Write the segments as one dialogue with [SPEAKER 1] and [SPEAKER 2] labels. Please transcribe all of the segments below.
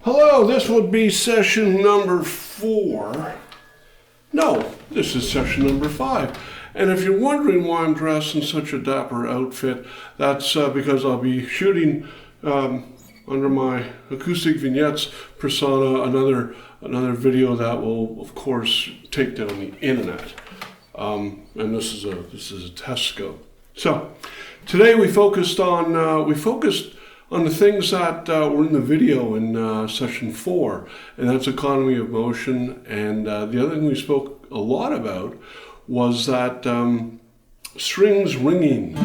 [SPEAKER 1] Hello, this would be session number 4. No, this is session number 5. And if you're wondering why I'm dressed in such a dapper outfit, that's because I'll be shooting under my acoustic vignettes persona another video that will, of course, take down the internet. And this is a test scope. So today we focused on the things that were in the video in session 4, and that's economy of motion. And the other thing we spoke a lot about was that strings ringing.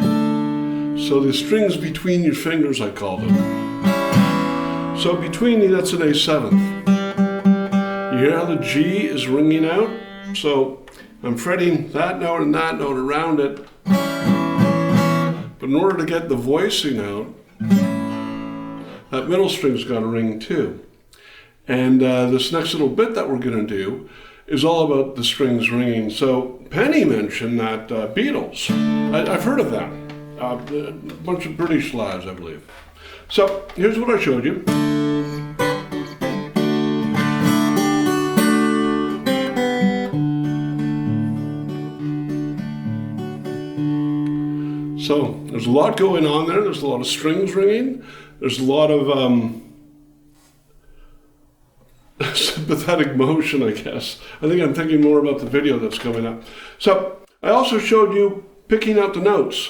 [SPEAKER 1] So the strings between your fingers, I call them. So between you, that's an A7. You hear how the G is ringing out? So I'm fretting that note and that note around it. But in order to get the voicing out, that middle string's got to ring too. And this next little bit that we're going to do is all about the strings ringing. So Penny mentioned that Beatles, I've heard of them, a bunch of British lads, I believe. So here's what I showed you. So there's a lot going on there. There's a lot of strings ringing. There's a lot of sympathetic motion, I guess. I think I'm thinking more about the video that's coming up. So I also showed you picking out the notes.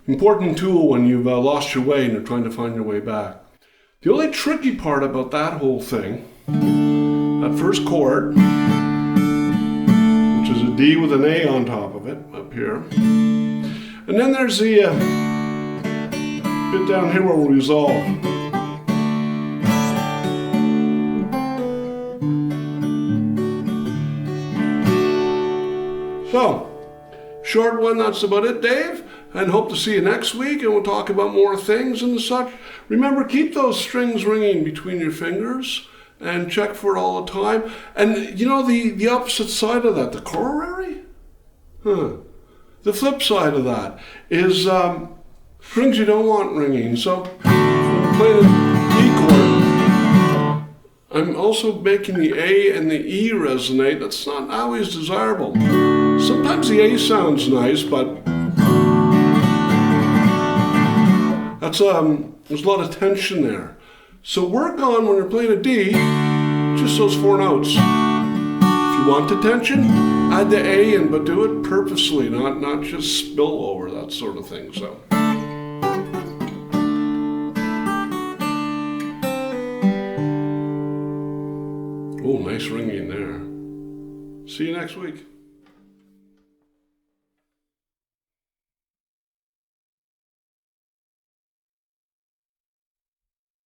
[SPEAKER 1] Important tool when you've lost your way and you're trying to find your way back. The only tricky part about that whole thing, that first chord, which is a D with an A on top of it, up here. And then there's the bit down here where we resolve. So, short one, that's about it, Dave. And hope to see you next week, and we'll talk about more things and such. Remember, keep those strings ringing between your fingers and check for it all the time. And you know the opposite side of that, the corollary? The flip side of that is strings you don't want ringing. So when you play the E chord, I'm also making the A and the E resonate. That's not always desirable. Sometimes the A sounds nice, but that's there's a lot of tension there. So work on, when you're playing a D, just those 4 notes. If you want the tension, add the A in, but do it purposely, not just spill over, that sort of thing. So. Oh, nice ringing there. See you next week.